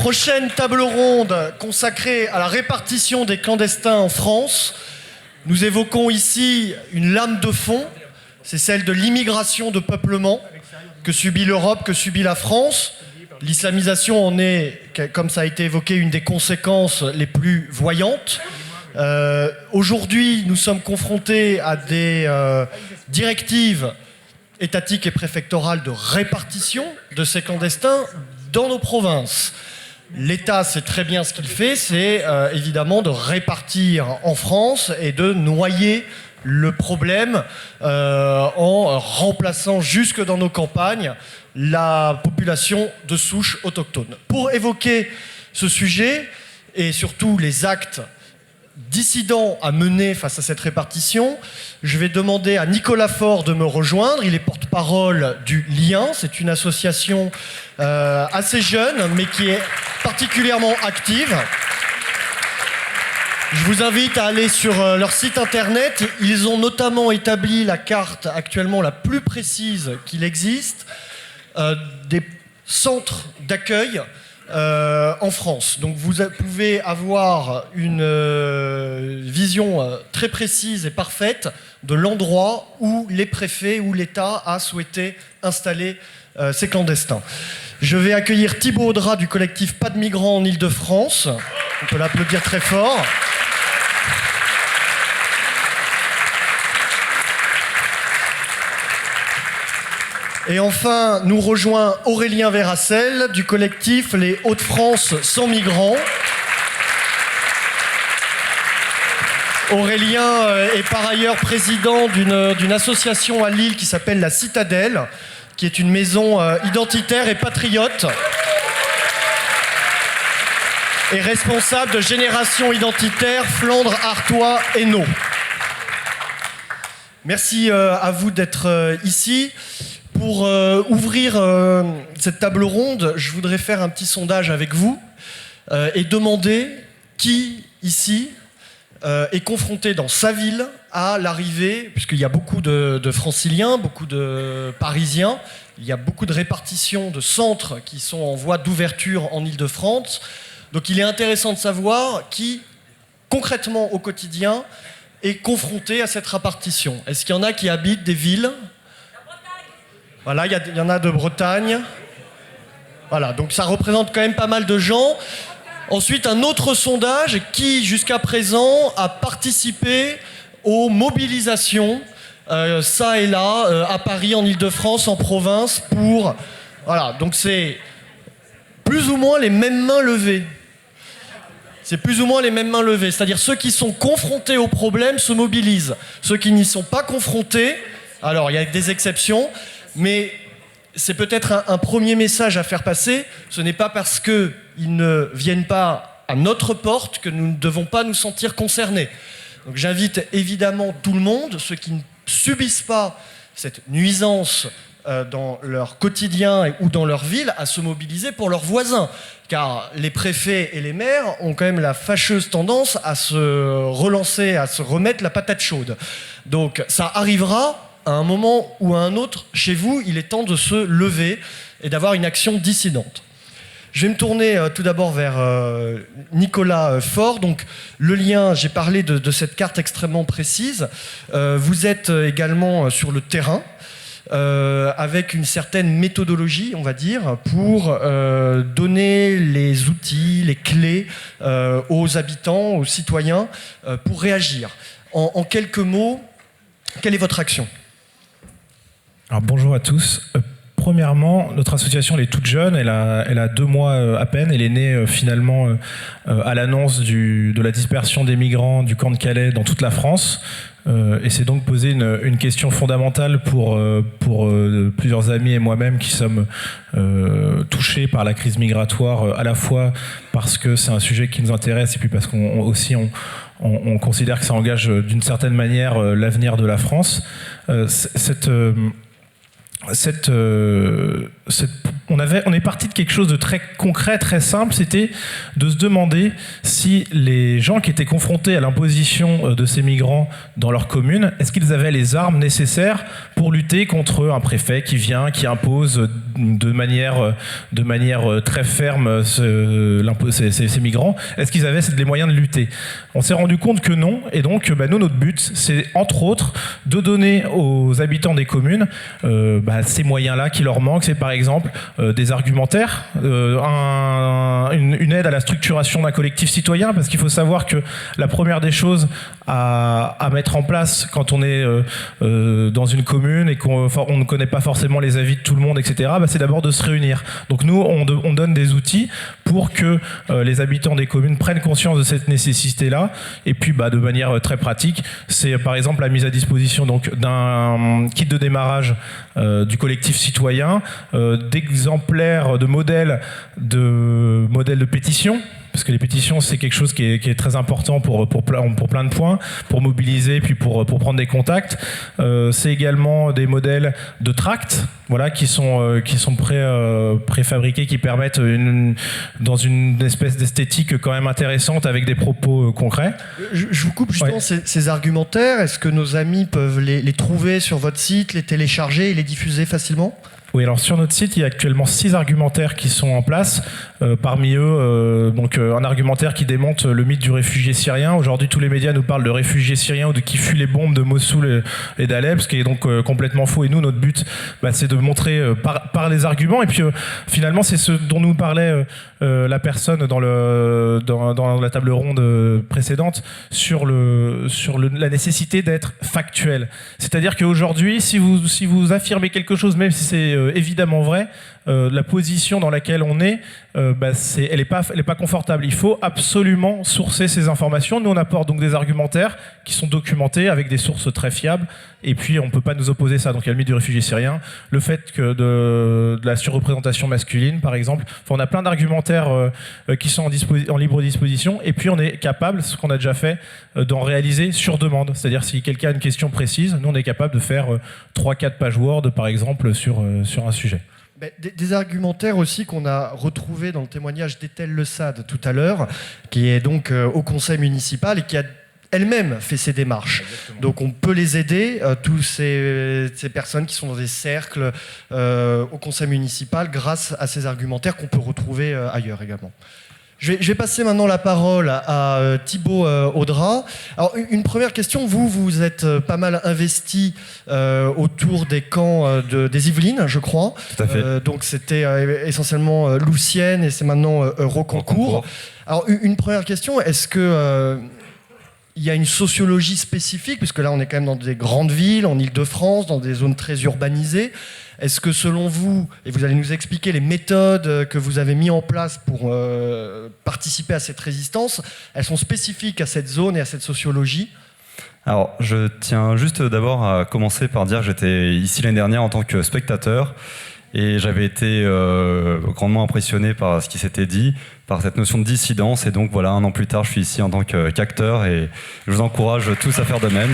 Prochaine table ronde consacrée à la répartition des clandestins en France. Nous évoquons ici une lame de fond, c'est celle de l'immigration de peuplement que subit l'Europe, que subit la France. L'islamisation en est, comme ça a été évoqué, une des conséquences les plus voyantes. Aujourd'hui, nous sommes confrontés à des directives étatiques et préfectorales de répartition de ces clandestins dans nos provinces. L'État sait très bien ce qu'il fait, c'est évidemment de répartir en France et de noyer le problème en remplaçant jusque dans nos campagnes la population de souche autochtone. Pour évoquer ce sujet et surtout les actes dissidents à mener face à cette répartition, je vais demander à Nicolas Faure de me rejoindre. Il est porte-parole du Lien. C'est une association assez jeune, mais qui est particulièrement active. Je vous invite à aller sur leur site internet. Ils ont notamment établi la carte actuellement la plus précise qu'il existe des centres d'accueil en France. Donc vous pouvez avoir une vision très précise et parfaite de l'endroit où les préfets, où l'État a souhaité installer ces clandestins. Je vais accueillir Thibaut Audrat du collectif Pas de migrants en Île-de-France. On peut l'applaudir très fort. Et enfin, nous rejoint Aurélien Verracel du collectif Les Hauts-de-France sans migrants. Aurélien est par ailleurs président d'une association à Lille qui s'appelle La Citadelle, qui est une maison identitaire et patriote, et responsable de Génération Identitaire Flandre, Artois, Hainaut. Merci à vous d'être ici. Pour ouvrir cette table ronde, je voudrais faire un petit sondage avec vous et demander qui, ici, est confronté dans sa ville à l'arrivée, puisqu'il y a beaucoup de franciliens, beaucoup de parisiens, il y a beaucoup de répartitions de centres qui sont en voie d'ouverture en Île-de-France. Donc il est intéressant de savoir qui, concrètement au quotidien, est confronté à cette répartition. Est-ce qu'il y en a qui habitent des villes ? Voilà, il y en a de Bretagne. Voilà, donc ça représente quand même pas mal de gens. Ensuite, un autre sondage qui, jusqu'à présent, a participé aux mobilisations, ça et là, à Paris, en Île-de-France, en province, pour... Voilà, donc c'est plus ou moins les mêmes mains levées. C'est plus ou moins les mêmes mains levées. C'est-à-dire ceux qui sont confrontés au problème se mobilisent. Ceux qui n'y sont pas confrontés, alors il y a des exceptions, mais c'est peut-être un premier message à faire passer. Ce n'est pas parce qu'ils ne viennent pas à notre porte que nous ne devons pas nous sentir concernés. Donc j'invite évidemment tout le monde, ceux qui ne subissent pas cette nuisance dans leur quotidien ou dans leur ville, à se mobiliser pour leurs voisins. Car les préfets et les maires ont quand même la fâcheuse tendance à se relancer, à se remettre la patate chaude. Donc ça arrivera à un moment ou à un autre, chez vous, il est temps de se lever et d'avoir une action dissidente. Je vais me tourner tout d'abord vers Nicolas Faure. Donc, le Lien, j'ai parlé de cette carte extrêmement précise. Vous êtes également sur le terrain, avec une certaine méthodologie, on va dire, pour donner les outils, les clés aux habitants, aux citoyens, pour réagir. En quelques mots, quelle est votre action ? Alors bonjour à tous. Premièrement, notre association elle est toute jeune, elle a 2 mois à peine. Elle est née finalement à l'annonce de la dispersion des migrants du camp de Calais dans toute la France. Et c'est donc poser une question fondamentale pour plusieurs amis et moi-même qui sommes touchés par la crise migratoire, à la fois parce que c'est un sujet qui nous intéresse et puis parce qu'on considère que ça engage d'une certaine manière l'avenir de la France. On est parti de quelque chose de très concret, très simple, c'était de se demander si les gens qui étaient confrontés à l'imposition de ces migrants dans leur commune, est-ce qu'ils avaient les armes nécessaires pour lutter contre un préfet qui vient, qui impose de manière très ferme ces migrants. Est-ce qu'ils avaient les moyens de lutter? On s'est rendu compte que non, et donc nous, notre but, c'est entre autres de donner aux habitants des communes ces moyens-là qui leur manquent. C'est par exemple des argumentaires, une aide à la structuration d'un collectif citoyen, parce qu'il faut savoir que la première des choses à mettre en place quand on est dans une commune et qu'on ne connaît pas forcément les avis de tout le monde, etc., c'est d'abord de se réunir. Donc nous, on donne des outils pour que les habitants des communes prennent conscience de cette nécessité-là. Et puis, de manière très pratique, c'est par exemple la mise à disposition d'un kit de démarrage du collectif citoyen, d'exemplaires de modèles de pétition. Parce que les pétitions, c'est quelque chose qui est très important pour plein de points, pour mobiliser, puis pour prendre des contacts. C'est également des modèles de tracts, qui sont préfabriqués, qui permettent dans une espèce d'esthétique quand même intéressante, avec des propos concrets. Je vous coupe justement ces argumentaires. Est-ce que nos amis peuvent les trouver sur votre site, les télécharger et les diffuser facilement ? Oui, alors sur notre site, il y a actuellement 6 argumentaires qui sont en place. Parmi eux, un argumentaire qui démonte le mythe du réfugié syrien. Aujourd'hui, tous les médias nous parlent de réfugiés syriens ou de qui fuient les bombes de Mossoul et d'Alep, ce qui est donc complètement faux. Et nous, notre but, c'est de montrer par les arguments. Et puis, finalement, c'est ce dont nous parlait la personne dans la table ronde précédente sur la nécessité d'être factuel. C'est-à-dire qu'aujourd'hui, si vous affirmez quelque chose, même si c'est évidemment vrai, la position dans laquelle on est, elle est pas confortable. Il faut absolument sourcer ces informations. Nous, on apporte donc des argumentaires qui sont documentés avec des sources très fiables. Et puis, on ne peut pas nous opposer ça. Donc, il y a le mythe du réfugié syrien, le fait que de la surreprésentation masculine, par exemple. On a plein d'argumentaires qui sont en libre disposition. Et puis, on est capable, ce qu'on a déjà fait, d'en réaliser sur demande. C'est-à-dire, si quelqu'un a une question précise, nous, on est capable de faire 3-4 pages Word, par exemple, sur un sujet. Des argumentaires aussi qu'on a retrouvés dans le témoignage d'Ethel Le Sade tout à l'heure, qui est donc au conseil municipal et qui a elle-même fait ces démarches. Exactement. Donc on peut les aider, tous ces personnes qui sont dans des cercles au conseil municipal, grâce à ces argumentaires qu'on peut retrouver ailleurs également. Je vais passer maintenant la parole à Thibaut Audras. Alors, une première question. Vous êtes pas mal investi autour des camps des Yvelines, je crois. Tout à fait. Donc, c'était essentiellement Loussienne et c'est maintenant Rocancourt. Alors, une première question. Est-ce que il y a une sociologie spécifique, puisque là, on est quand même dans des grandes villes, en Île-de-France, dans des zones très urbanisées. Est-ce que selon vous, et vous allez nous expliquer les méthodes que vous avez mises en place pour participer à cette résistance, elles sont spécifiques à cette zone et à cette sociologie ? Alors, je tiens juste d'abord à commencer par dire que j'étais ici l'année dernière en tant que spectateur et j'avais été grandement impressionné par ce qui s'était dit, par cette notion de dissidence. Et donc voilà, 1 an plus tard, je suis ici en tant qu'acteur et je vous encourage tous à faire de même.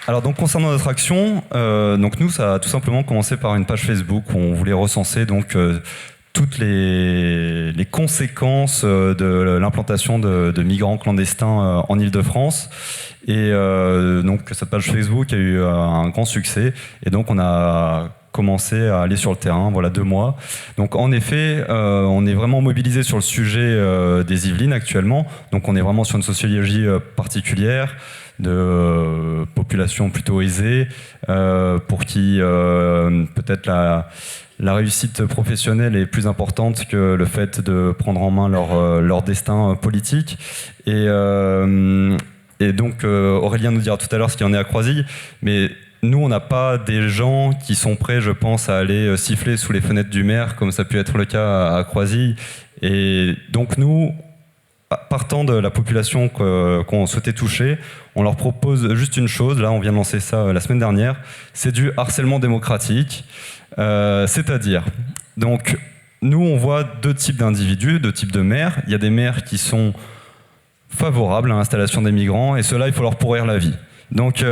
Alors donc concernant notre action, donc nous ça a tout simplement commencé par une page Facebook où on voulait recenser donc toutes les conséquences de l'implantation de migrants clandestins en Île-de-France. Et donc cette page Facebook a eu un grand succès et donc on a commencé à aller sur le terrain, voilà 2 mois. Donc en effet, on est vraiment mobilisé sur le sujet des Yvelines actuellement. Donc on est vraiment sur une sociologie particulière, de population plutôt aisée, pour qui peut-être la réussite professionnelle est plus importante que le fait de prendre en main leur destin politique. Et donc Aurélien nous dira tout à l'heure ce qu'il en est à Croisilles, mais nous, on n'a pas des gens qui sont prêts, je pense, à aller siffler sous les fenêtres du maire, comme ça a pu être le cas à Croisilles. Et donc nous, partant de la population qu'on souhaitait toucher, on leur propose juste une chose. Là, on vient de lancer ça la semaine dernière. C'est du harcèlement démocratique. C'est-à-dire, donc, nous, on voit 2 types d'individus, 2 types de maires. Il y a des maires qui sont favorables à l'installation des migrants, et ceux-là, il faut leur pourrir la vie. Donc,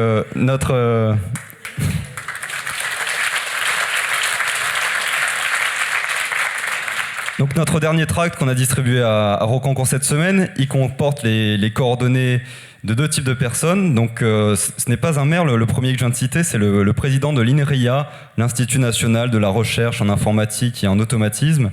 Donc notre dernier tract qu'on a distribué à Rocancourt cette semaine, il comporte les coordonnées de 2 types de personnes. Donc ce n'est pas un maire, le premier que je viens de citer, c'est le président de l'INRIA, l'Institut national de la recherche en informatique et en automatisme,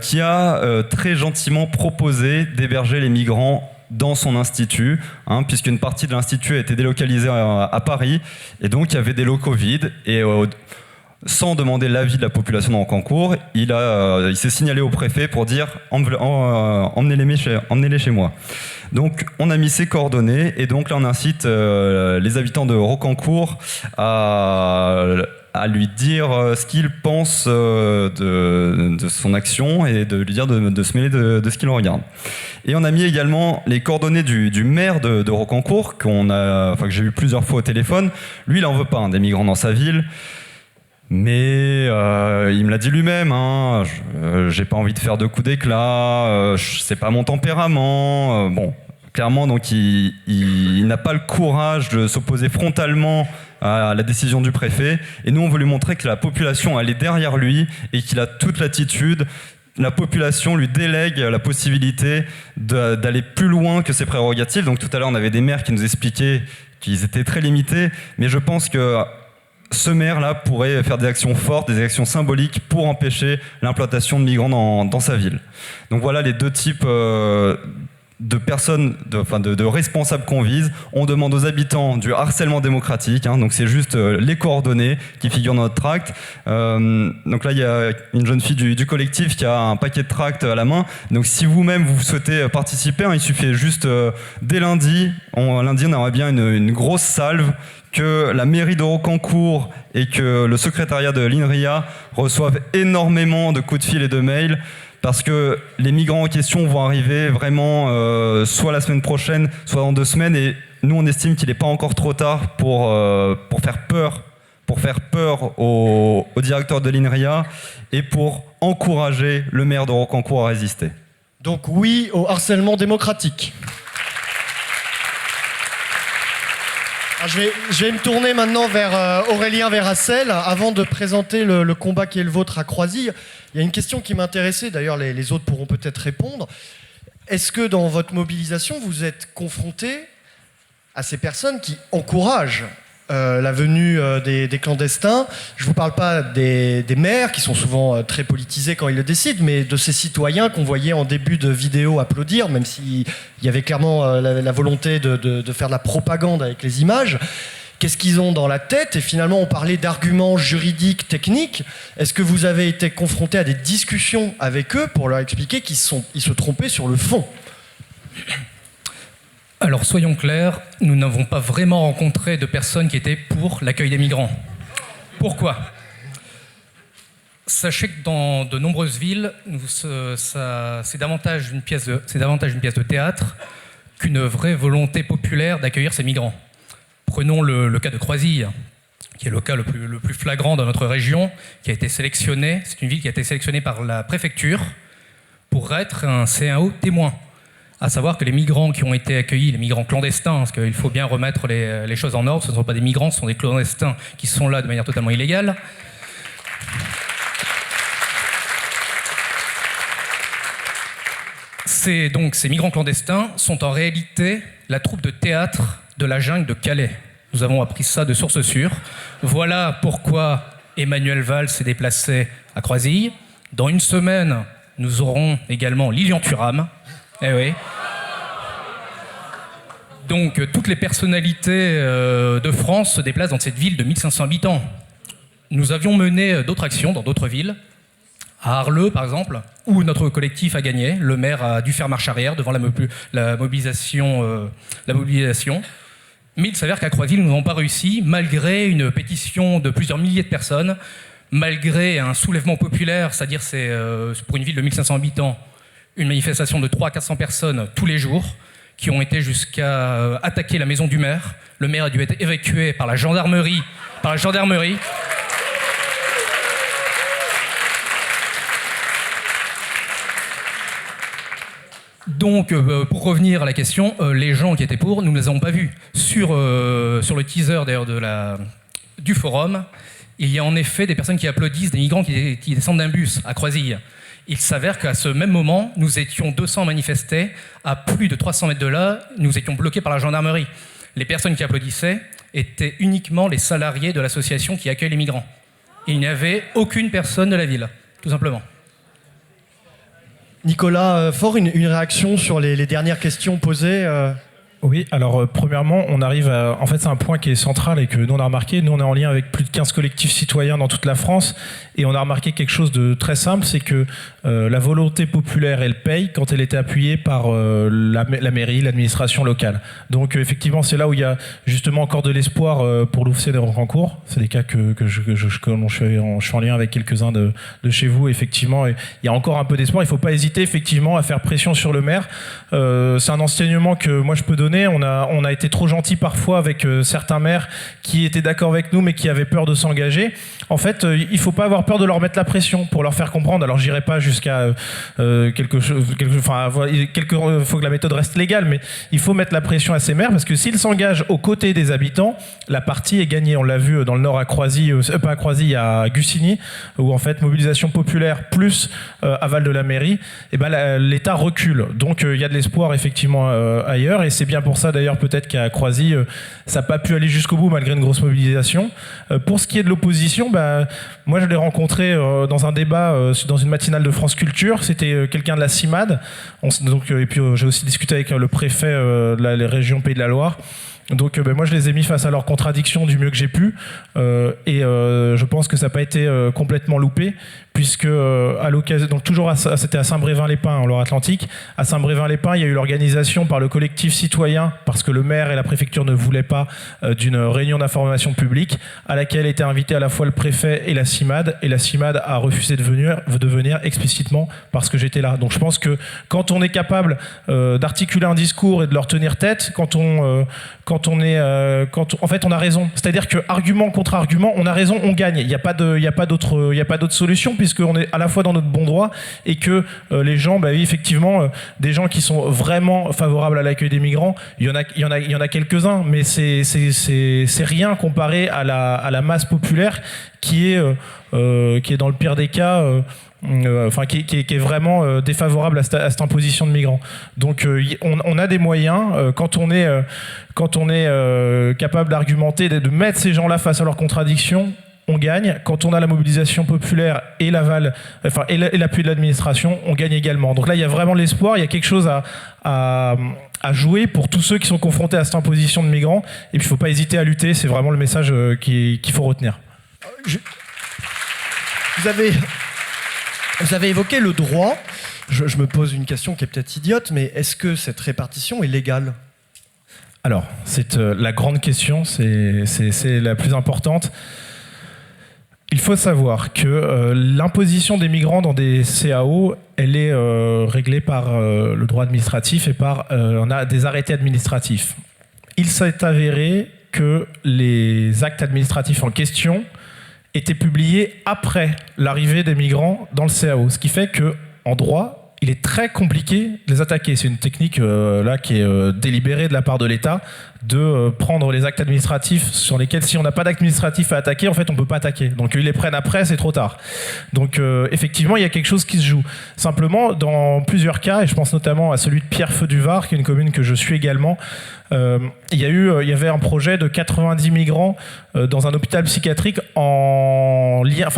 qui a très gentiment proposé d'héberger les migrants dans son institut, puisqu'une partie de l'institut a été délocalisée à Paris, et donc il y avait des locaux vides, et sans demander l'avis de la population de Rocancourt, il s'est signalé au préfet pour dire emmenez-les chez moi. Donc on a mis ses coordonnées, et donc là on incite les habitants de Rocancourt à lui dire ce qu'il pense de son action, et de lui dire de se mêler de ce qu'il regarde. Et on a mis également les coordonnées du maire de Rocancourt, que j'ai eu plusieurs fois au téléphone. Lui, il n'en veut pas des migrants dans sa ville. Mais il me l'a dit lui-même, j'ai pas envie de faire de coups d'éclat, c'est pas mon tempérament. Bon, clairement, donc il n'a pas le courage de s'opposer frontalement à la décision du préfet. Et nous, on veut lui montrer que la population, elle est derrière lui et qu'il a toute l'attitude. La population lui délègue la possibilité d'aller plus loin que ses prérogatives. Donc tout à l'heure, on avait des maires qui nous expliquaient qu'ils étaient très limités, mais je pense que ce maire-là pourrait faire des actions fortes, des actions symboliques pour empêcher l'implantation de migrants dans sa ville. Donc voilà les 2 types de personnes, de responsables qu'on vise. On demande aux habitants du harcèlement démocratique, donc c'est juste les coordonnées qui figurent dans notre tract. Donc là, il y a une jeune fille du collectif qui a un paquet de tracts à la main. Donc si vous-même vous souhaitez participer, il suffit juste dès lundi. Lundi, on aimerait bien une grosse salve, que la mairie de Rocancourt et que le secrétariat de l'INRIA reçoivent énormément de coups de fil et de mails, parce que les migrants en question vont arriver vraiment soit la semaine prochaine, soit dans 2 semaines, et nous on estime qu'il n'est pas encore trop tard pour faire peur au directeur de l'INRIA et pour encourager le maire de Rocancourt à résister. Donc oui au harcèlement démocratique. Je vais me tourner maintenant vers Aurélien Vérassel. Avant de présenter le combat qui est le vôtre à Croisilles, il y a une question qui m'intéressait, d'ailleurs les autres pourront peut-être répondre. Est-ce que dans votre mobilisation, vous êtes confronté à ces personnes qui encouragent la venue des clandestins? Je ne vous parle pas des maires, qui sont souvent très politisés quand ils le décident, mais de ces citoyens qu'on voyait en début de vidéo applaudir, même s'il y avait clairement la volonté de faire de la propagande avec les images. Qu'est-ce qu'ils ont dans la tête? Et finalement, on parlait d'arguments juridiques, techniques. Est-ce que vous avez été confronté à des discussions avec eux pour leur expliquer qu'ils se trompaient sur le fond? Alors soyons clairs, nous n'avons pas vraiment rencontré de personnes qui étaient pour l'accueil des migrants. Pourquoi ? Sachez que dans de nombreuses villes, c'est davantage une pièce de théâtre qu'une vraie volonté populaire d'accueillir ces migrants. Prenons le cas de Croisilles, qui est le cas le plus flagrant dans notre région, qui a été sélectionné. C'est une ville qui a été sélectionnée par la préfecture pour être un CAO témoin. À savoir que les migrants qui ont été accueillis, les migrants clandestins, parce qu'il faut bien remettre les choses en ordre, ce ne sont pas des migrants, ce sont des clandestins qui sont là de manière totalement illégale. Ces migrants clandestins sont en réalité la troupe de théâtre de la jungle de Calais. Nous avons appris ça de sources sûres. Voilà pourquoi Emmanuel Valls s'est déplacé à Croisilles. Dans 1 semaine, nous aurons également Lilian Thuram. Eh oui. Donc, toutes les personnalités de France se déplacent dans cette ville de 1500 habitants. Nous avions mené d'autres actions dans d'autres villes, à Arleux par exemple, où notre collectif a gagné. Le maire a dû faire marche arrière devant la mobilisation. Mais il s'avère qu'à Croisilles, nous n'avons pas réussi, malgré une pétition de plusieurs milliers de personnes, malgré un soulèvement populaire, c'est-à-dire pour une ville de 1500 habitants, une manifestation de 300 à 400 personnes tous les jours, qui ont été jusqu'à attaquer la maison du maire. Le maire a dû être évacué par la gendarmerie. Donc, pour revenir à la question, les gens qui étaient pour, nous ne les avons pas vus. Sur le teaser d'ailleurs du forum, il y a en effet des personnes qui applaudissent des migrants qui descendent d'un bus à Croisilles. Il s'avère qu'à ce même moment, nous étions 200 manifestés, à plus de 300 mètres de là, nous étions bloqués par la gendarmerie. Les personnes qui applaudissaient étaient uniquement les salariés de l'association qui accueille les migrants. Il n'y avait aucune personne de la ville, tout simplement. Nicolas Faure, une réaction sur les dernières questions posées Oui, alors premièrement, on arrive à... En fait, c'est un point qui est central et que nous, on a remarqué. Nous, on est en lien avec plus de 15 collectifs citoyens dans toute la France et on a remarqué quelque chose de très simple, c'est que la volonté populaire, elle paye quand elle était appuyée par la mairie, l'administration locale. Donc, effectivement, c'est là où il y a justement encore de l'espoir pour l'OFC des Rocancourt. C'est des cas que je suis en lien avec quelques-uns de chez vous, effectivement. Et il y a encore un peu d'espoir. Il ne faut pas hésiter, effectivement, à faire pression sur le maire. C'est un enseignement que moi, je peux donner. On a été trop gentil parfois avec certains maires qui étaient d'accord avec nous mais qui avaient peur de s'engager. En fait, il ne faut pas avoir peur de leur mettre la pression pour leur faire comprendre. Alors, j'irai pas jusqu'à quelque chose. Il faut que la méthode reste légale, mais il faut mettre la pression à ces maires parce que s'ils s'engagent aux côtés des habitants, la partie est gagnée. On l'a vu dans le Nord à Croisy, pas à Croisy, à Gussigny, où en fait mobilisation populaire plus aval de la mairie, et ben l'État recule. Donc il y a de l'espoir effectivement ailleurs et c'est bien pour ça d'ailleurs peut-être qu'à Croisy ça n'a pas pu aller jusqu'au bout malgré une grosse mobilisation. Pour ce qui est de l'opposition, moi je l'ai rencontré dans un débat dans une matinale de France Culture. C'était quelqu'un de la CIMAD. Et puis j'ai aussi discuté avec le préfet de la région Pays de la Loire. Donc moi je les ai mis face à leurs contradictions du mieux que j'ai pu je pense que ça n'a pas été complètement loupé puisque à l'occasion, donc toujours c'était à Saint-Brévin-les-Pins en Loire-Atlantique, à Saint-Brévin-les-Pins il y a eu l'organisation par le collectif citoyen parce que le maire et la préfecture ne voulaient pas d'une réunion d'information publique à laquelle étaient invités à la fois le préfet et la CIMAD a refusé de venir explicitement parce que j'étais là. Donc je pense que quand on est capable d'articuler un discours et de leur tenir tête, en fait on a raison, c'est-à-dire que argument contre argument on a raison, on gagne, il n'y a pas d'autre solution puisqu'on est à la fois dans notre bon droit et que les gens, oui, effectivement des gens qui sont vraiment favorables à l'accueil des migrants, il y en a quelques-uns, mais c'est rien comparé à la masse populaire qui est dans le pire des cas qui est vraiment défavorable à cette imposition de migrants. Donc on a des moyens quand on est capable d'argumenter, de mettre ces gens-là face à leurs contradictions, on gagne. Quand on a la mobilisation populaire et l'aval, et l'appui de l'administration, on gagne également. Donc là, il y a vraiment de l'espoir, il y a quelque chose à jouer pour tous ceux qui sont confrontés à cette imposition de migrants. Et puis, il ne faut pas hésiter à lutter, c'est vraiment le message qu'il faut retenir. Vous avez évoqué le droit. Je me pose une question qui est peut-être idiote, mais est-ce que cette répartition est légale ? Alors, c'est la grande question, c'est la plus importante. Il faut savoir que l'imposition des migrants dans des CAO, elle est réglée par le droit administratif et on a des arrêtés administratifs. Il s'est avéré que les actes administratifs en question étaient publiés après l'arrivée des migrants dans le CAO, ce qui fait que en droit, il est très compliqué de les attaquer. C'est une technique là qui est délibérée de la part de l'État de prendre les actes administratifs sur lesquels, si on n'a pas d'acte administratif à attaquer, en fait, on ne peut pas attaquer. Donc, ils les prennent après, c'est trop tard. Donc, effectivement, il y a quelque chose qui se joue. Simplement, dans plusieurs cas, et je pense notamment à celui de Pierrefieu-du-Var, qui est une commune que je suis également, il y avait un projet de 90 migrants dans un hôpital psychiatrique en lien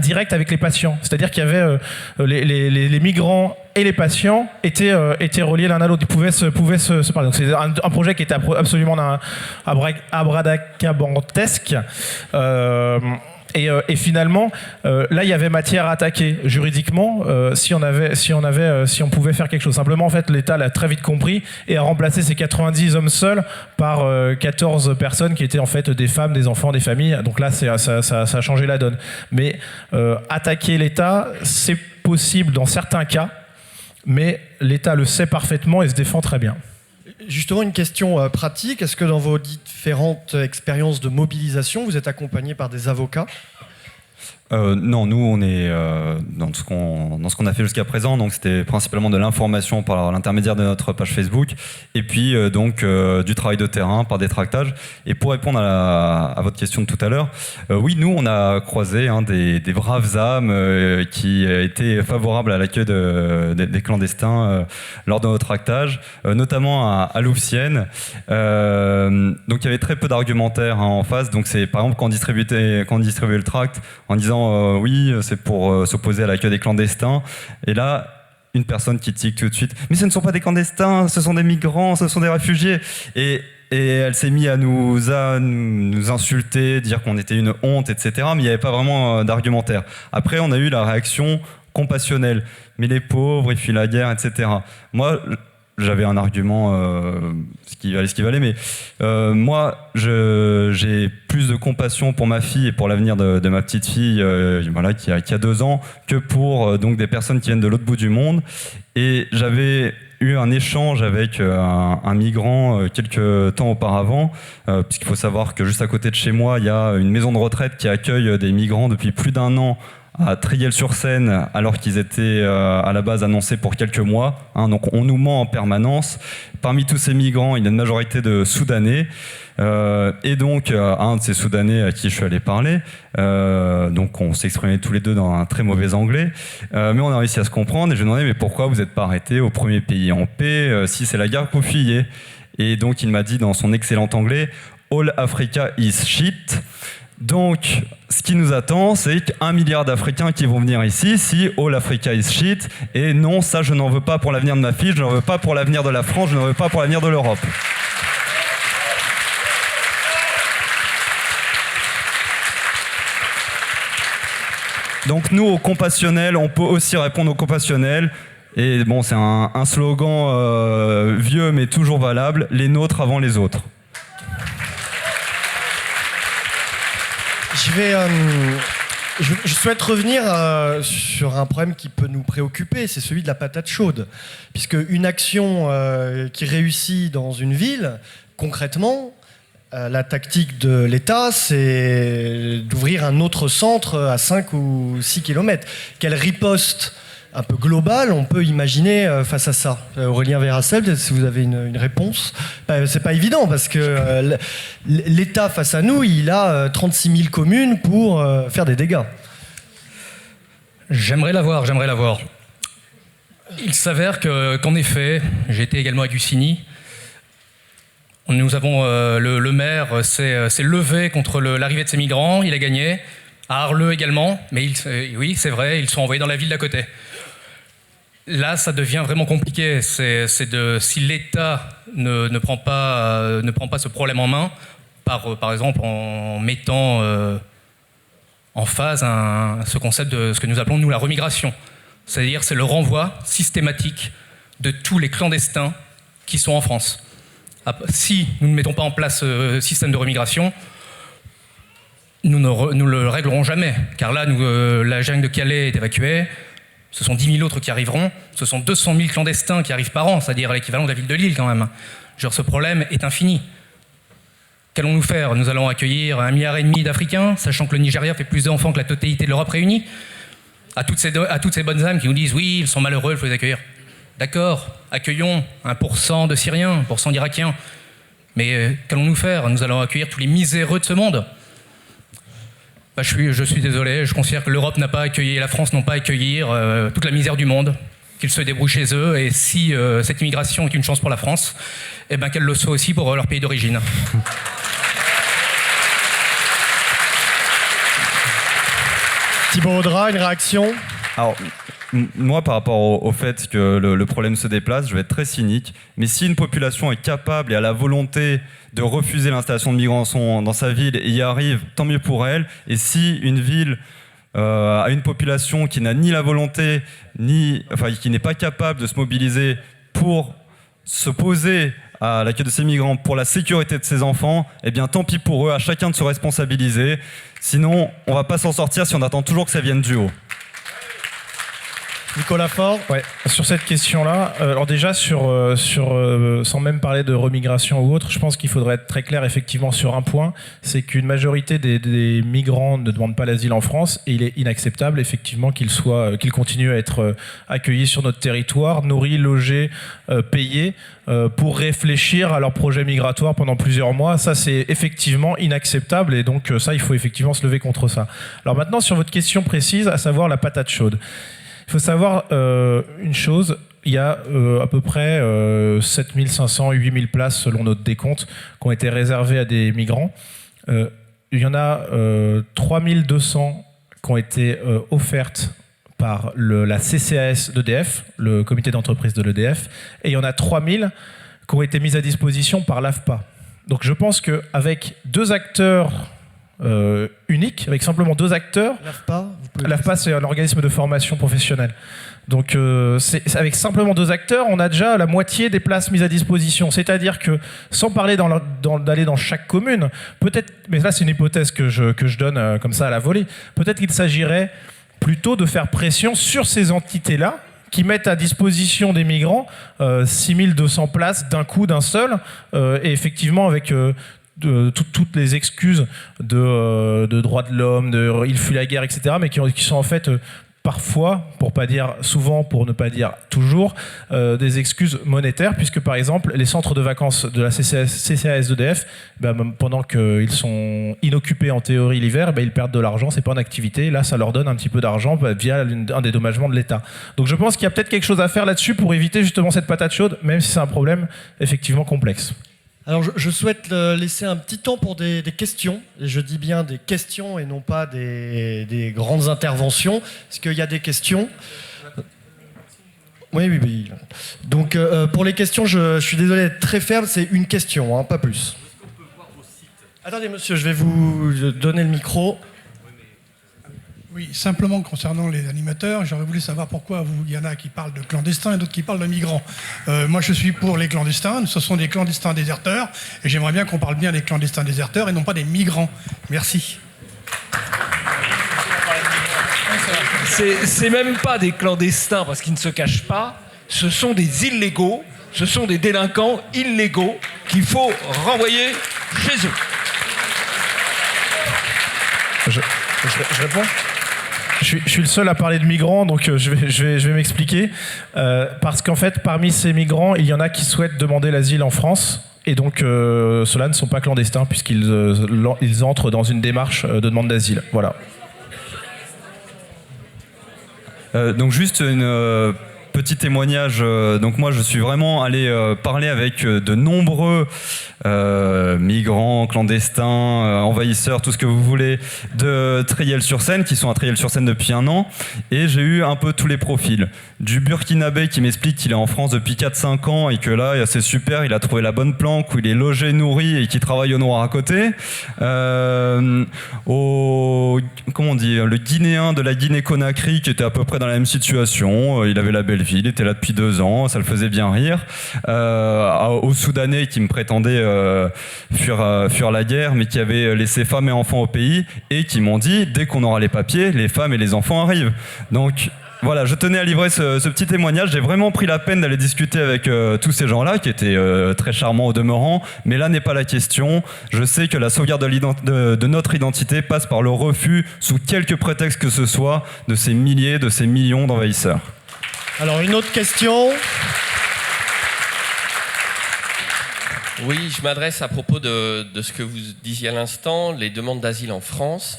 direct avec les patients. C'est-à-dire qu'il y avait les migrants et les patients étaient reliés l'un à l'autre. Ils pouvaient se parler. Donc c'est un projet qui était absolument abradacabantesque. Et finalement, là, il y avait matière à attaquer juridiquement si on pouvait faire quelque chose. Simplement, en fait, l'État l'a très vite compris et a remplacé ces 90 hommes seuls par 14 personnes qui étaient en fait des femmes, des enfants, des familles. Donc là, ça a changé la donne. Mais attaquer l'État, c'est possible dans certains cas, mais l'État le sait parfaitement et se défend très bien. Justement, une question pratique. Est-ce que dans vos différentes expériences de mobilisation, vous êtes accompagné par des avocats ? Non, nous on est dans ce qu'on a fait jusqu'à présent, donc c'était principalement de l'information par l'intermédiaire de notre page Facebook, et puis du travail de terrain par détractage. Et pour répondre à votre question de tout à l'heure, oui, nous on a croisé des braves âmes qui étaient favorables à l'accueil des clandestins lors de notre tractage, notamment à Louvciennes. Donc il y avait très peu d'argumentaires en face. Donc c'est par exemple quand on distribuait le tract en disant oui, c'est pour s'opposer à l'accueil des clandestins. Et là, une personne qui tique tout de suite, mais ce ne sont pas des clandestins, ce sont des migrants, ce sont des réfugiés. Et elle s'est mise à nous insulter, dire qu'on était une honte, etc. Mais il n'y avait pas vraiment d'argumentaire. Après, on a eu la réaction compassionnelle. Mais les pauvres, ils fuient la guerre, etc. Moi, j'avais un argument, ce qui valait, mais moi, j'ai plus de compassion pour ma fille et pour l'avenir de ma petite fille, qui a 2 ans, que pour donc des personnes qui viennent de l'autre bout du monde. Et j'avais eu un échange avec un migrant quelques temps auparavant, puisqu'il faut savoir que juste à côté de chez moi, il y a une maison de retraite qui accueille des migrants depuis plus d'1 an à Triel-sur-Seine, alors qu'ils étaient à la base annoncés pour quelques mois. Donc on nous ment en permanence. Parmi tous ces migrants, il y a une majorité de Soudanais. Et donc, un de ces Soudanais à qui je suis allé parler, donc on s'exprimait tous les deux dans un très mauvais anglais, mais on a réussi à se comprendre. Et je lui ai demandé, mais pourquoi vous n'êtes pas arrêté au premier pays en paix, si c'est la guerre que vous fuyez? Et donc il m'a dit dans son excellent anglais, « All Africa is shit ». Donc, ce qui nous attend, c'est qu'1 milliard d'Africains qui vont venir ici, si All Africa is shit. Et non, ça, je n'en veux pas pour l'avenir de ma fille, je n'en veux pas pour l'avenir de la France, je n'en veux pas pour l'avenir de l'Europe. Donc nous, aux compassionnels, on peut aussi répondre aux compassionnels. Et bon, c'est un slogan vieux mais toujours valable, les nôtres avant les autres. Je souhaite revenir sur un problème qui peut nous préoccuper, c'est celui de la patate chaude. Puisque une action qui réussit dans une ville, concrètement, la tactique de l'État, c'est d'ouvrir un autre centre à 5 ou 6 km. Quelle riposte un peu globale on peut imaginer face à ça? Aurélien Verhassel, si vous avez une réponse. C'est pas évident parce que l'État face à nous, il a 36 000 communes pour faire des dégâts. J'aimerais l'avoir. Il s'avère qu'en effet, j'ai été également à Gussigny. Nous avons le maire s'est levé contre l'arrivée de ces migrants, il a gagné. À Arleux également, mais oui, c'est vrai, ils sont envoyés dans la ville d'à côté. Là, ça devient vraiment compliqué. Si l'État ne prend pas ce problème en main, par exemple en mettant en phase ce concept de ce que nous appelons nous la remigration. C'est-à-dire c'est le renvoi systématique de tous les clandestins qui sont en France. Si nous ne mettons pas en place ce système de remigration, nous ne le réglerons jamais. Car là, la jungle de Calais est évacuée. Ce sont 10 000 autres qui arriveront. Ce sont 200 000 clandestins qui arrivent par an, c'est-à-dire l'équivalent de la ville de Lille quand même. Genre, ce problème est infini. Qu'allons-nous faire? Nous allons accueillir 1,5 milliard d'Africains, sachant que le Nigeria fait plus d'enfants que la totalité de l'Europe réunie. À toutes ces bonnes âmes qui nous disent « oui, ils sont malheureux, il faut les accueillir ». D'accord, accueillons 1% de Syriens, 1% d'Irakiens. Mais qu'allons-nous faire? Nous allons accueillir tous les miséreux de ce monde. Je suis désolé, je considère que l'Europe n'a pas accueilli, la France n'ont pas accueilli toute la misère du monde, qu'ils se débrouillent chez eux, et si cette immigration est une chance pour la France, eh ben qu'elle le soit aussi pour leur pays d'origine. Thibaut Audra, une réaction? Alors, moi, par rapport au fait que le problème se déplace, je vais être très cynique, mais si une population est capable et a la volonté de refuser l'installation de migrants dans sa ville et y arrive, tant mieux pour elle. Et si une ville a une population qui n'a ni la volonté, qui n'est pas capable de se mobiliser pour s'opposer à l'accueil de ces migrants, pour la sécurité de ses enfants, eh bien tant pis pour eux, à chacun de se responsabiliser. Sinon, on ne va pas s'en sortir si on attend toujours que ça vienne du haut. Nicolas Faure. Ouais, sur cette question-là, alors déjà sans même parler de remigration ou autre, je pense qu'il faudrait être très clair effectivement sur un point, c'est qu'une majorité des migrants ne demandent pas l'asile en France et il est inacceptable effectivement qu'ils continuent à être accueillis sur notre territoire, nourris, logés, payés pour réfléchir à leur projet migratoire pendant plusieurs mois. Ça, c'est effectivement inacceptable et donc ça, il faut effectivement se lever contre ça. Alors maintenant, sur votre question précise, à savoir la patate chaude. Il faut savoir une chose, il y a à peu près 7500, 8000 places selon notre décompte qui ont été réservées à des migrants. Il y en a 3200 qui ont été offertes par la CCAS d'EDF, le comité d'entreprise de l'EDF, et il y en a 3000 qui ont été mises à disposition par l'AFPA. Donc je pense qu'avec deux acteurs unique, avec simplement deux acteurs. L'AFPA, c'est un organisme de formation professionnelle. Donc, avec simplement deux acteurs, on a déjà la moitié des places mises à disposition. C'est-à-dire que, sans parler d'aller dans chaque commune, peut-être, mais là c'est une hypothèse que je donne comme ça à la volée, peut-être qu'il s'agirait plutôt de faire pression sur ces entités-là, qui mettent à disposition des migrants 6200 places d'un coup, d'un seul, et effectivement avec toutes les excuses de droits de l'homme, il fuit la guerre, etc., mais qui sont en fait parfois, pour pas dire souvent, pour ne pas dire toujours, des excuses monétaires, puisque par exemple les centres de vacances de la CCAS d'EDF, pendant qu'ils sont inoccupés en théorie l'hiver, ils perdent de l'argent, c'est pas en activité, là ça leur donne un petit peu d'argent via un dédommagement de l'État. Donc je pense qu'il y a peut-être quelque chose à faire là-dessus pour éviter justement cette patate chaude, même si c'est un problème effectivement complexe. Alors je souhaite laisser un petit temps pour des questions, et je dis bien des questions et non pas des grandes interventions. Est-ce qu'il y a des questions ? Oui. Donc pour les questions, je suis désolé d'être très ferme, c'est une question, hein, pas plus. Attendez monsieur, je vais vous donner le micro. Oui, simplement concernant les animateurs, j'aurais voulu savoir pourquoi il y en a qui parlent de clandestins et d'autres qui parlent de migrants. Moi, je suis pour les clandestins. Ce sont des clandestins déserteurs. Et j'aimerais bien qu'on parle bien des clandestins déserteurs et non pas des migrants. Merci. C'est même pas des clandestins parce qu'ils ne se cachent pas. Ce sont des illégaux. Ce sont des délinquants illégaux qu'il faut renvoyer chez eux. Je réponds ? Je suis le seul à parler de migrants, donc je vais m'expliquer. Parce qu'en fait, parmi ces migrants, il y en a qui souhaitent demander l'asile en France. Et donc, ceux-là ne sont pas clandestins, puisqu'ils ils entrent dans une démarche de demande d'asile. Voilà. Donc juste une petit témoignage. Donc moi, je suis vraiment allé parler avec de nombreux migrants, clandestins, envahisseurs, tout ce que vous voulez, de Treyel-sur-Seine, qui sont à Treyel-sur-Seine depuis 1 an. Et j'ai eu un peu tous les profils. Du Burkinabé qui m'explique qu'il est en France depuis 4-5 ans et que là, c'est super, il a trouvé la bonne planque, où il est logé, nourri et qui travaille au noir à côté. Le Guinéen de la Guinée-Conakry qui était à peu près dans la même situation. Il avait la belle vie, il était là depuis 2 ans, ça le faisait bien rire. Aux Soudanais qui me prétendaient fuir la guerre, mais qui avaient laissé femmes et enfants au pays et qui m'ont dit, dès qu'on aura les papiers, les femmes et les enfants arrivent. Donc voilà, je tenais à livrer ce petit témoignage. J'ai vraiment pris la peine d'aller discuter avec tous ces gens-là, qui étaient très charmants au demeurant, mais là n'est pas la question. Je sais que la sauvegarde de notre identité passe par le refus, sous quelque prétexte que ce soit, de ces milliers, de ces millions d'envahisseurs. Alors une autre question. Oui, je m'adresse à propos de ce que vous disiez à l'instant, les demandes d'asile en France.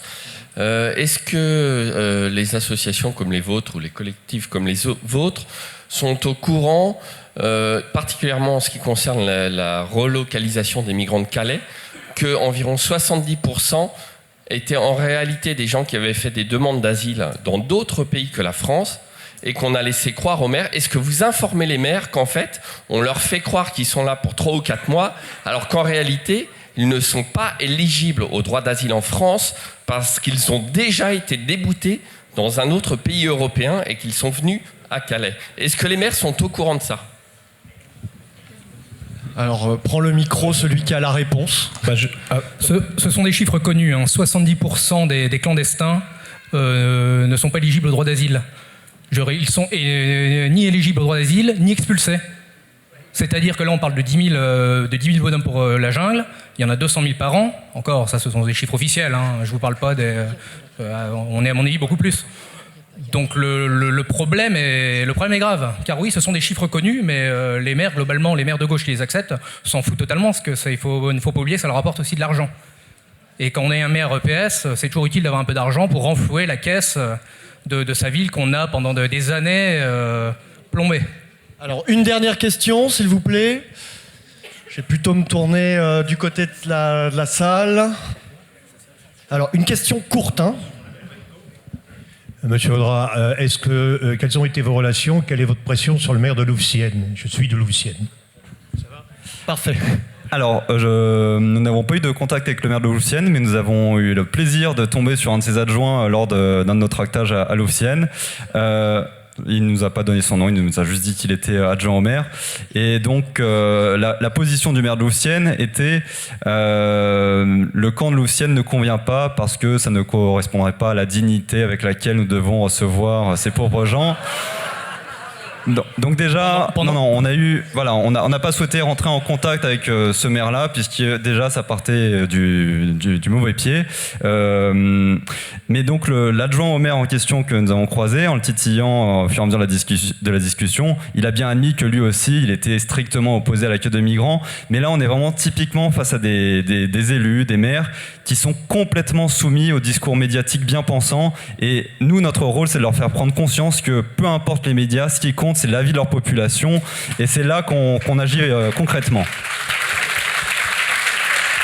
Est-ce que les associations comme les vôtres ou les collectifs comme les vôtres sont au courant, particulièrement en ce qui concerne la relocalisation des migrants de Calais, qu'environ 70% étaient en réalité des gens qui avaient fait des demandes d'asile dans d'autres pays que la France et qu'on a laissé croire aux maires? Est-ce que vous informez les maires qu'en fait, on leur fait croire qu'ils sont là pour 3 ou 4 mois, alors qu'en réalité, ils ne sont pas éligibles au droit d'asile en France parce qu'ils ont déjà été déboutés dans un autre pays européen et qu'ils sont venus à Calais? Est-ce que les maires sont au courant de ça? Alors, prends le micro, celui qui a la réponse. Ce sont des chiffres connus. 70% des clandestins ne sont pas éligibles au droit d'asile. Ils sont ni éligibles au droit d'asile, ni expulsés. C'est-à-dire que là, on parle de 10 000 bonhommes pour la jungle. Il y en a 200 000 par an. Encore, ça, ce sont des chiffres officiels. Hein. Je ne vous parle pas des... on est, à mon avis, beaucoup plus. Donc le problème est grave. Car oui, ce sont des chiffres connus, mais les maires, globalement, les maires de gauche qui les acceptent, s'en foutent totalement. Parce que il ne faut pas oublier, ça leur rapporte aussi de l'argent. Et quand on est un maire EPS, c'est toujours utile d'avoir un peu d'argent pour renflouer la caisse de sa ville qu'on a pendant des années plombée. Alors, une dernière question, s'il vous plaît. Je vais plutôt me tourner du côté de la salle. Alors, une question courte, hein. Monsieur Audra, quelles ont été vos relations? Quelle est votre pression sur le maire de Louvciennes? Je suis de Louvciennes. Ça va? Parfait. Alors, nous n'avons pas eu de contact avec le maire de Louvciennes, mais nous avons eu le plaisir de tomber sur un de ses adjoints lors d'un de nos tractages à Louvciennes. Il ne nous a pas donné son nom, il nous a juste dit qu'il était adjoint au maire. Et donc, la position du maire de Louvciennes était le camp de Louvciennes ne convient pas parce que ça ne correspondrait pas à la dignité avec laquelle nous devons recevoir ces pauvres gens. Donc déjà, on n'a pas souhaité rentrer en contact avec ce maire-là, puisque déjà ça partait du mauvais pied. Mais donc l'adjoint au maire en question que nous avons croisé, en le titillant au fur et à mesure de la discussion, il a bien admis que lui aussi, il était strictement opposé à l'accueil de migrants. Mais là, on est vraiment typiquement face à des élus, des maires, qui sont complètement soumis au discours médiatique bien pensant. Et nous, notre rôle, c'est de leur faire prendre conscience que peu importe les médias, ce qui compte, c'est l'avis de leur population, et c'est là qu'on agit concrètement.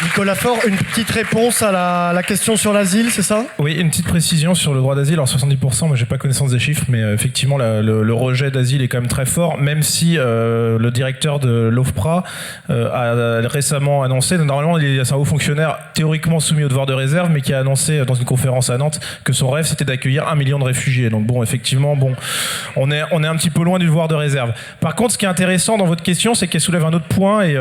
Nicolas Faure, une petite réponse à la question sur l'asile, c'est ça? Oui, une petite précision sur le droit d'asile. Alors 70%, moi j'ai pas connaissance des chiffres, mais effectivement le rejet d'asile est quand même très fort, même si le directeur de l'OFPRA a récemment annoncé, normalement c'est un haut fonctionnaire théoriquement soumis au devoir de réserve, mais qui a annoncé dans une conférence à Nantes que son rêve c'était d'accueillir 1 million de réfugiés. Donc bon, effectivement, on est un petit peu loin du devoir de réserve. Par contre, ce qui est intéressant dans votre question, c'est qu'elle soulève un autre point, et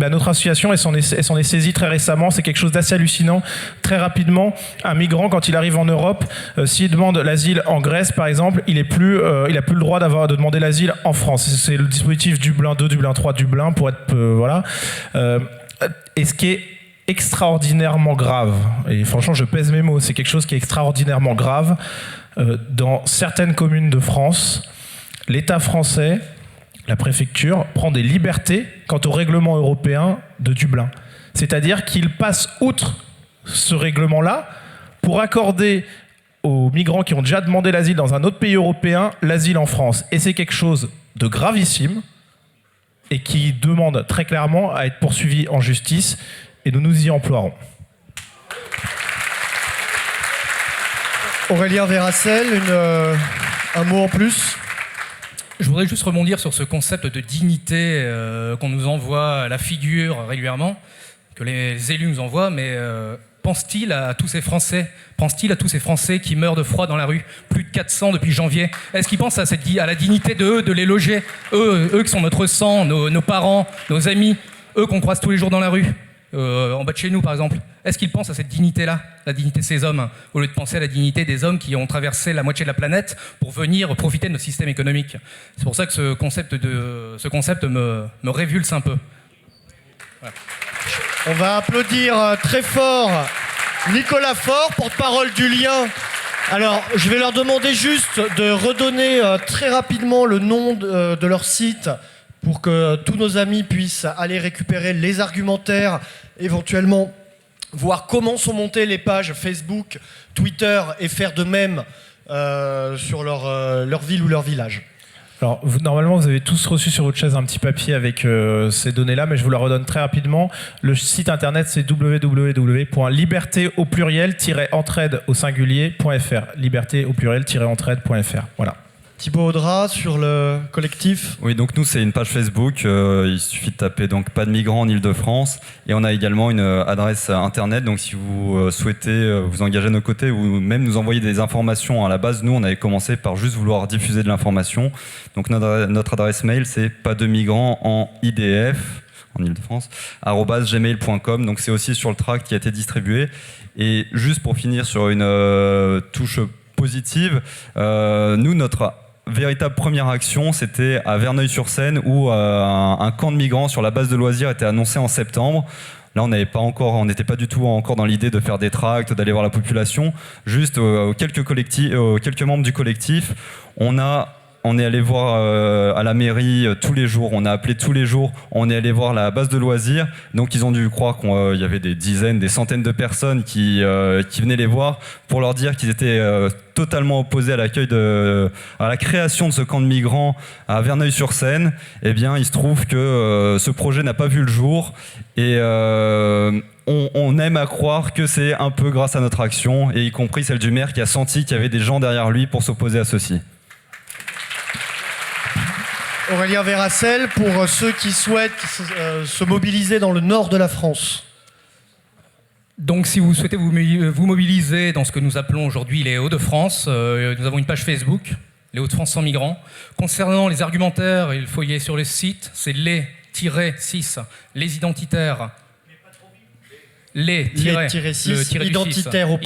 notre association, elle s'en est saisie très récemment. C'est quelque chose d'assez hallucinant. Très rapidement, un migrant, quand il arrive en Europe, s'il demande l'asile en Grèce, par exemple, il a plus le droit de demander l'asile en France. C'est le dispositif Dublin 2, Dublin 3, Dublin, pour être... voilà. Et ce qui est extraordinairement grave, et franchement, je pèse mes mots, c'est quelque chose qui est extraordinairement grave, dans certaines communes de France, l'État français, la préfecture, prend des libertés quant au règlement européen de Dublin. C'est-à-dire qu'il passe outre ce règlement-là pour accorder aux migrants qui ont déjà demandé l'asile dans un autre pays européen l'asile en France. Et c'est quelque chose de gravissime et qui demande très clairement à être poursuivi en justice, et nous nous y emploierons. Aurélien Véracel, un mot en plus? Je voudrais juste rebondir sur ce concept de dignité qu'on nous envoie à la figure régulièrement, que les élus nous envoient, mais pense-t-il à tous ces Français? Pense-t-il à tous ces Français qui meurent de froid dans la rue? Plus de 400 depuis janvier. Est-ce qu'ils pensent à la dignité de les loger? Eux qui sont notre sang, nos parents, nos amis, eux qu'on croise tous les jours dans la rue, en bas de chez nous par exemple. Est-ce qu'ils pensent à cette dignité-là, la dignité de ces hommes, au lieu de penser à la dignité des hommes qui ont traversé la moitié de la planète pour venir profiter de notre système économique? C'est pour ça que ce concept me révulse un peu. Voilà. On va applaudir très fort Nicolas Faure, porte-parole du Lien. Alors, je vais leur demander juste de redonner très rapidement le nom de leur site pour que tous nos amis puissent aller récupérer les argumentaires, éventuellement voir comment sont montées les pages Facebook, Twitter, et faire de même sur leur ville ou leur village. Alors, normalement, vous avez tous reçu sur votre chaise un petit papier avec ces données-là, mais je vous la redonne très rapidement. Le site internet, c'est www.liberté-entraide.fr. liberté-entraide.fr. Voilà. Thibaut Audra sur le collectif. Oui, donc nous c'est une page Facebook, il suffit de taper donc pas de migrants en Ile-de-France, et on a également une adresse internet, donc si vous souhaitez vous engager de nos côtés ou même nous envoyer des informations. À la base, nous on avait commencé par juste vouloir diffuser de l'information, donc notre adresse mail c'est pas de migrants en IDF en Ile-de-France @gmail.com, donc c'est aussi sur le tract qui a été distribué. Et juste pour finir sur une touche positive, nous notre véritable première action, c'était à Verneuil-sur-Seine où un camp de migrants sur la base de loisirs était annoncé en septembre. Là, on n'était pas du tout encore dans l'idée de faire des tracts, d'aller voir la population. Juste aux quelques membres du collectif, on est allé voir à la mairie tous les jours, on a appelé tous les jours, on est allé voir la base de loisirs. Donc ils ont dû croire qu'il y avait des dizaines, des centaines de personnes qui venaient les voir pour leur dire qu'ils étaient totalement opposés à la création de ce camp de migrants à Verneuil-sur-Seine. Eh bien, il se trouve que ce projet n'a pas vu le jour et on aime à croire que c'est un peu grâce à notre action, et y compris celle du maire qui a senti qu'il y avait des gens derrière lui pour s'opposer à ceci. Aurélien Véracel, pour ceux qui souhaitent se mobiliser dans le nord de la France. Donc si vous souhaitez vous mobiliser dans ce que nous appelons aujourd'hui les Hauts-de-France, nous avons une page Facebook, les Hauts-de-France sans migrants. Concernant les argumentaires, il faut y aller sur le site, c'est les-6, les identitaires. Les-6, identitaire au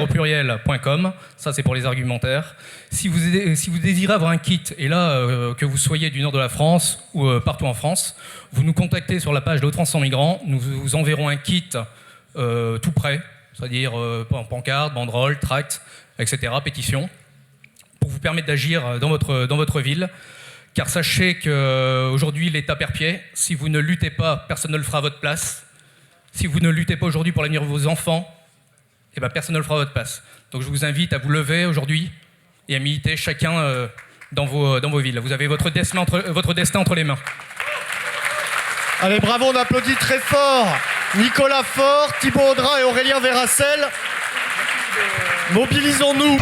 pluriel.com, ça c'est pour les argumentaires. Si vous désirez avoir un kit, et là, que vous soyez du nord de la France ou partout en France, vous nous contactez sur la page de Hauts-de-France sans migrants, nous vous enverrons un kit tout prêt, c'est-à-dire pancarte, banderole, tract, etc., pétition, pour vous permettre d'agir dans votre ville. Car sachez qu'aujourd'hui l'État perd pied, si vous ne luttez pas, personne ne le fera à votre place. Si vous ne luttez pas aujourd'hui pour l'avenir de vos enfants, eh ben personne ne le fera à votre place. Donc je vous invite à vous lever aujourd'hui et à militer chacun dans vos villes. Vous avez votre destin entre les mains. Allez, bravo, on applaudit très fort Nicolas Faure, Thibaut Audrin et Aurélien Véracel. Mobilisons-nous.